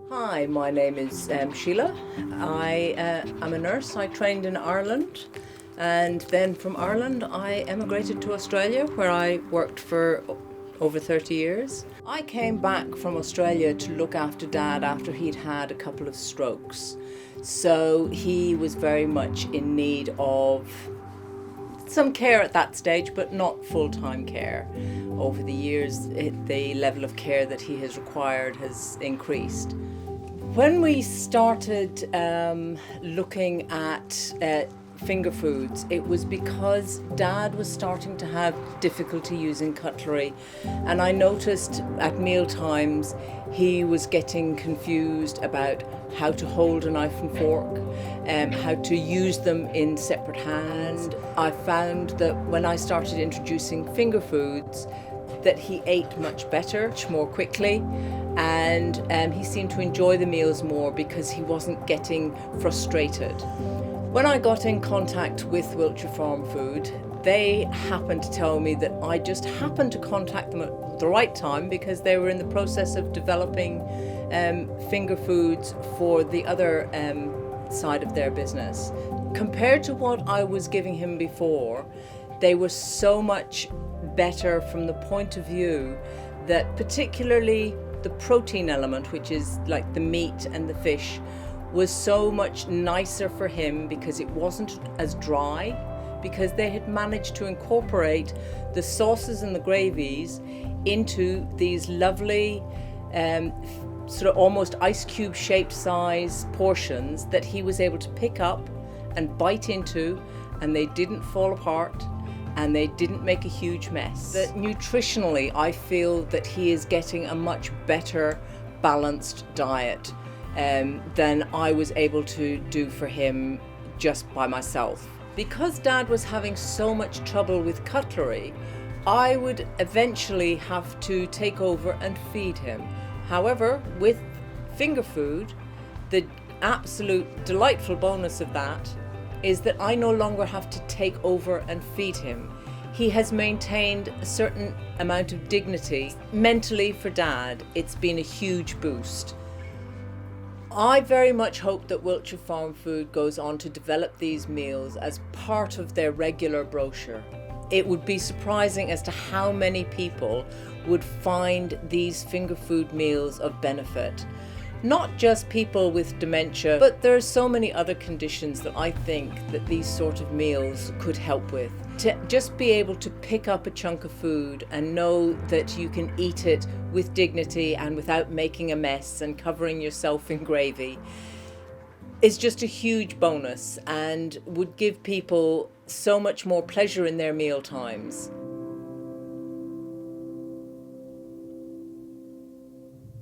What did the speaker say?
Hi, my name is Sheila. I'm a nurse. I trained in Ireland, and then from Ireland I emigrated to Australia, where I worked for over 30 years. I came back from Australia to look after Dad after he'd had a couple of strokes. So he was very much in need of some care at that stage, but not full-time care. Over the years, the level of care that he has required has increased. When we started looking at finger foods, it was because Dad was starting to have difficulty using cutlery, and I noticed at meal times he was getting confused about how to hold a knife and fork, how to use them in separate hands. I found that when I started introducing finger foods, that he ate much better, much more quickly, and he seemed to enjoy the meals more because he wasn't getting frustrated. When I got in contact with Wiltshire Farm Food, they happened to tell me that I just happened to contact them at the right time because they were in the process of developing finger foods for the other side of their business. Compared to what I was giving him before, they were so much better from the point of view that particularly the protein element, which is like the meat and the fish, was so much nicer for him because it wasn't as dry, because they had managed to incorporate the sauces and the gravies into these lovely sort of almost ice cube shaped size portions that he was able to pick up and bite into, and they didn't fall apart and they didn't make a huge mess. That nutritionally, I feel that he is getting a much better balanced diet than I was able to do for him just by myself. Because Dad was having so much trouble with cutlery, I would eventually have to take over and feed him. However, with finger food, the absolute delightful bonus of that is that I no longer have to take over and feed him. He has maintained a certain amount of dignity. Mentally for Dad, it's been a huge boost. I very much hope that Wiltshire Farm Food goes on to develop these meals as part of their regular brochure. It would be surprising as to how many people would find these finger food meals of benefit. Not just people with dementia, but there are so many other conditions that I think that these sort of meals could help with. To just be able to pick up a chunk of food and know that you can eat it with dignity and without making a mess and covering yourself in gravy is just a huge bonus and would give people so much more pleasure in their meal times.